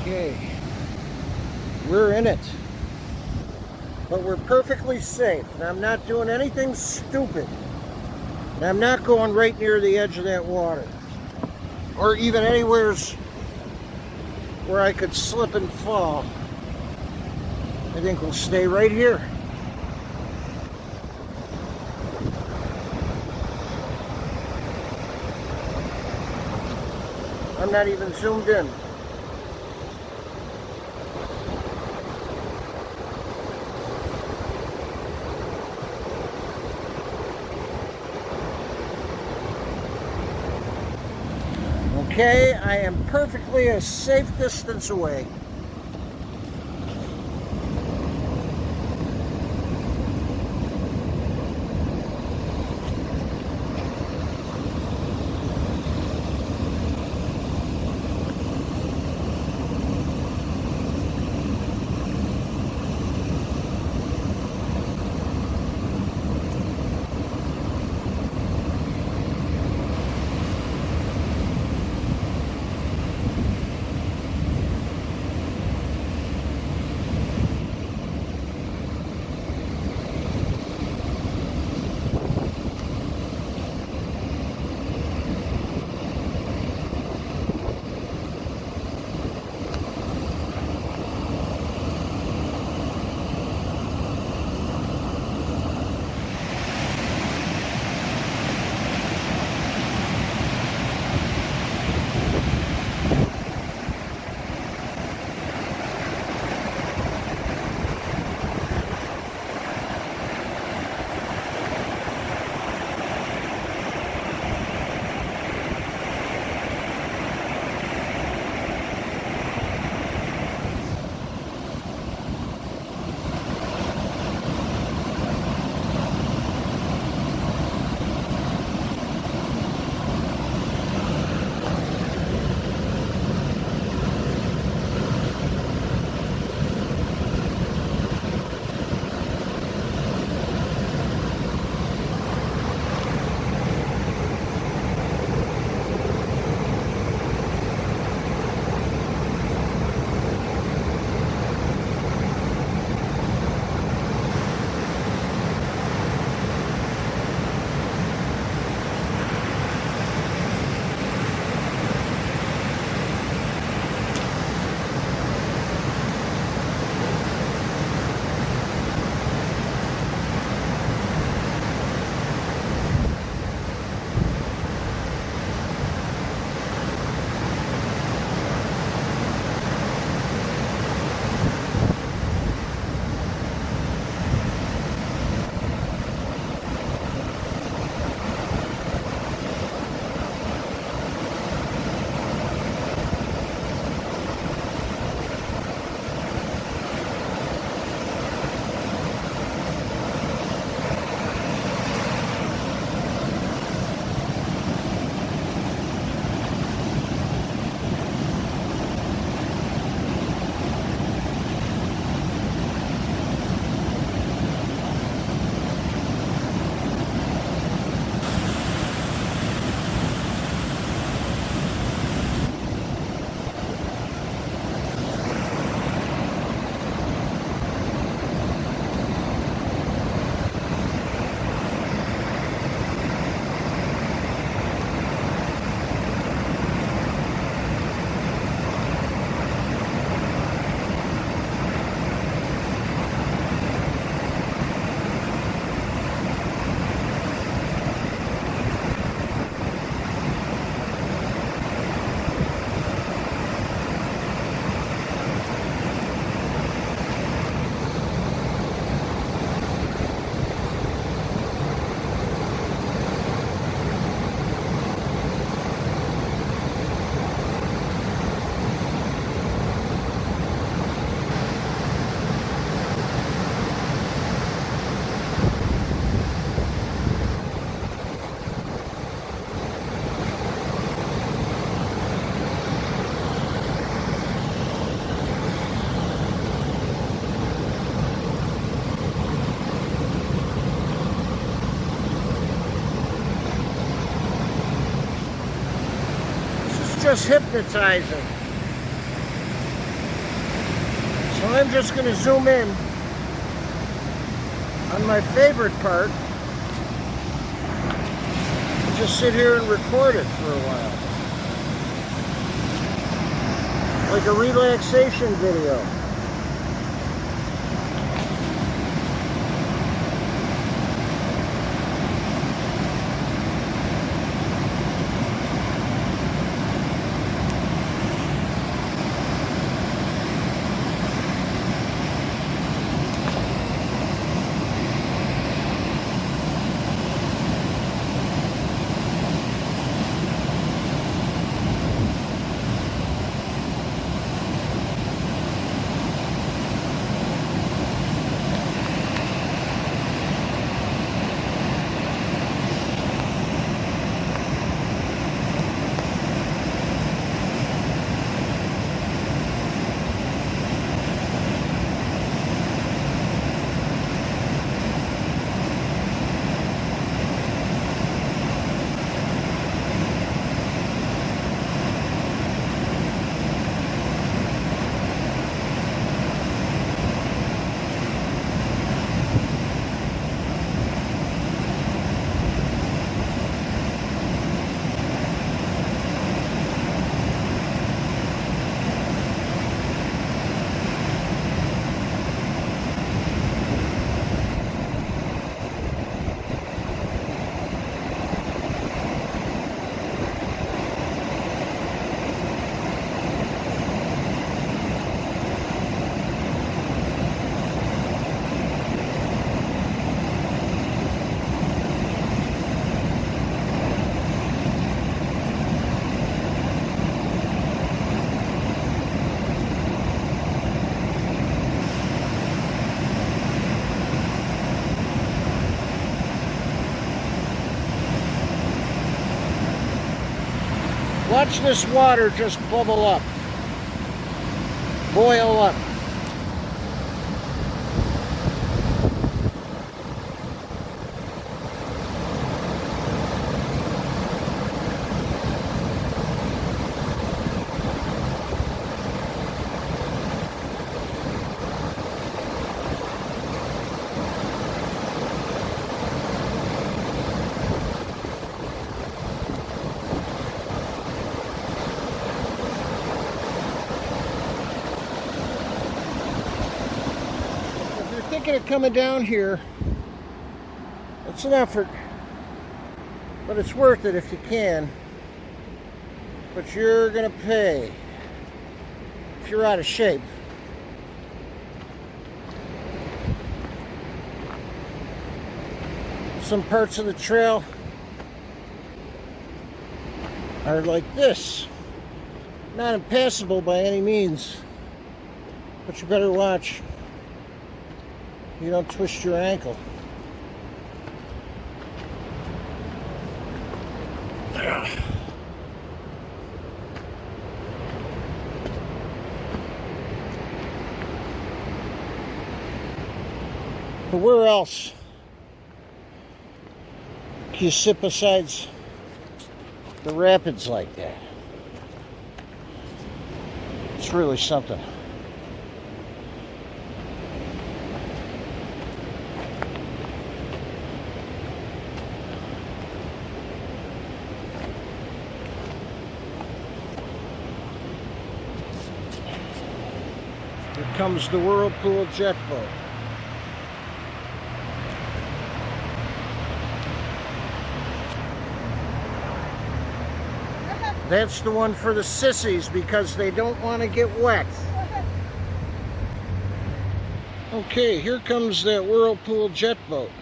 Okay, we're in it, but we're perfectly safe, and I'm not doing anything stupid, and I'm not going right near the edge of that water, or even anywhere where I could slip and fall. I think we'll stay right here. I'm not even zoomed in. Okay, I am perfectly a safe distance away. Just hypnotizing. So I'm just going to zoom in on my favorite part and just sit here and record it for a while. Like a relaxation video. Watch this water just bubble up, boil up. Thinking of coming down here, it's an effort, but it's worth it if you can. But you're gonna pay if you're out of shape. Some parts of the trail are like this, not impassable by any means, but you better watch you don't twist your ankle. But where else can you sit besides the rapids like that? It's really something. Here comes the Whirlpool Jet Boat. That's the one for the sissies because they don't want to get wet. Okay, here comes that Whirlpool Jet Boat.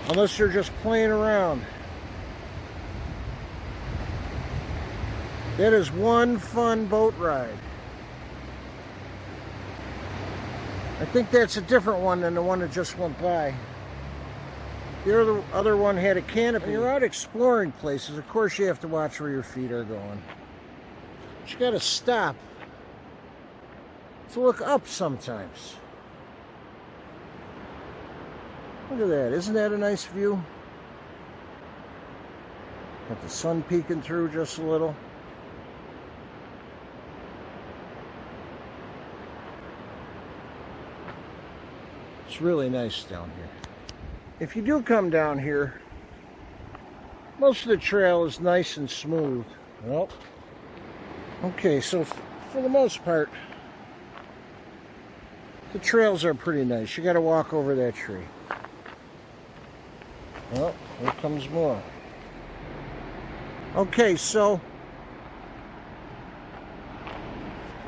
Unless you're just playing around. That is one fun boat ride. I think that's a different one than the one that just went by. The other one had a canopy. When you're out exploring places, of course you have to watch where your feet are going. But you gotta stop to look up sometimes. Look at that, isn't that a nice view? Got the sun peeking through just a little. It's really nice down here. If you do come down here, most of the trail is nice and smooth. Well, okay, so for the most part, the trails are pretty nice. You got to walk over that tree. Well, here comes more. Okay, so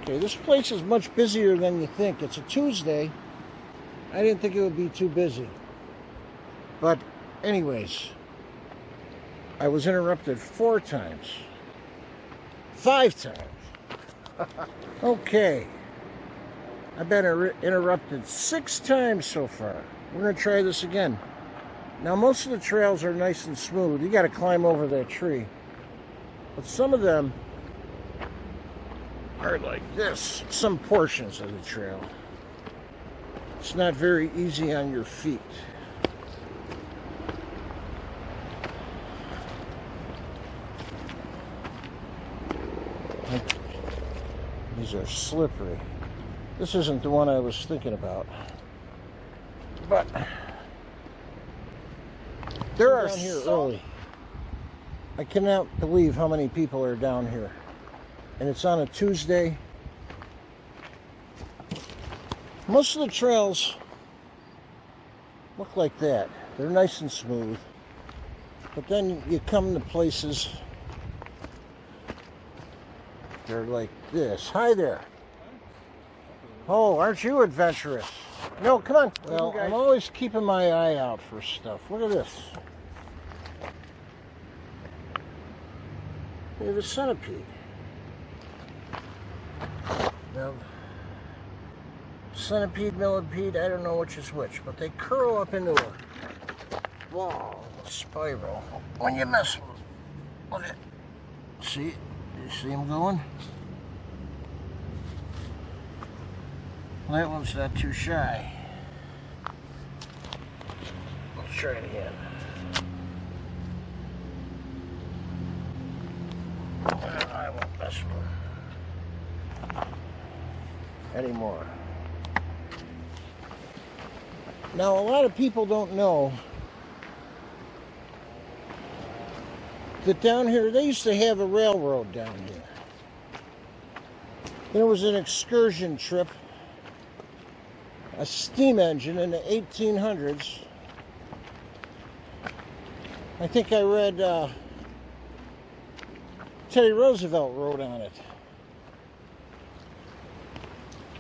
this place is much busier than you think. It's a Tuesday. I didn't think it would be too busy. But anyways, I was interrupted 4 times. 5 times. Okay. I've been interrupted 6 times so far. We're going to try this again. Now, most of the trails are nice and smooth. You got to climb over that tree. But some of them are like this. Some portions of the trail. It's not very easy on your feet. These are slippery. This isn't the one I was thinking about. But there are down here early. I cannot believe how many people are down here. And it's on a Tuesday. Most of the trails look like that. They're nice and smooth. But then you come to places, they're like this. Hi there. Oh, aren't you adventurous? No, come on. Well, I'm always keeping my eye out for stuff. Look at this. Look at the centipede. Now, centipede, millipede, I don't know which is which, but they curl up into a ball, a spiral, when you mess with them. Look at it. See? You see them going? Well, that one's not too shy. Let's try it again. I won't mess with them anymore. Now, a lot of people don't know that down here, they used to have a railroad down here. There was an excursion trip, a steam engine in the 1800s. I think I read Teddy Roosevelt wrote on it.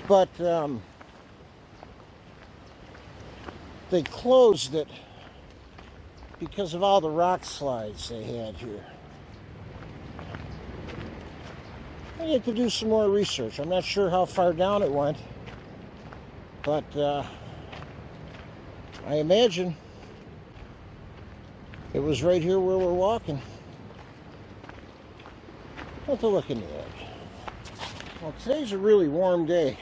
But they closed it because of all the rock slides they had here. I had to do some more research. I'm not sure how far down it went, but I imagine it was right here where we're walking. Let's look in the edge. Well, today's a really warm day,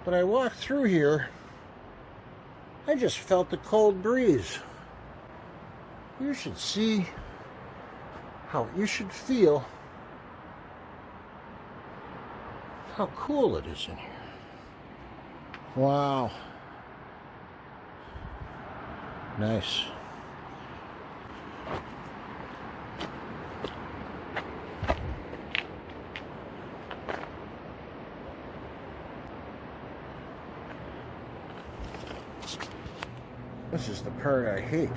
but I walked through here, I just felt the cold breeze. You should see how, you should feel how cool it is in here. Wow. Nice. This is the part I hate.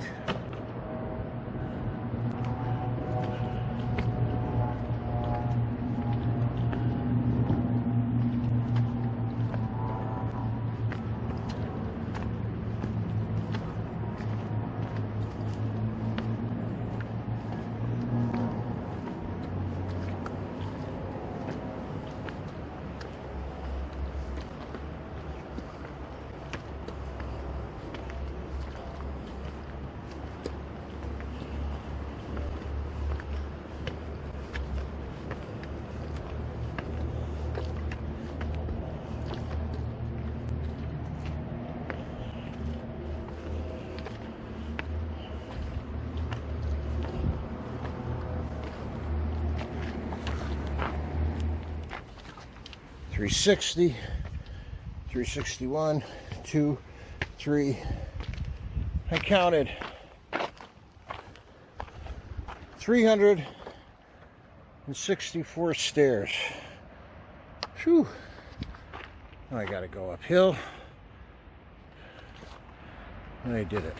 $360, $361, $2, 3. I counted 364 stairs. Whew. Now I gotta go uphill. And I did it.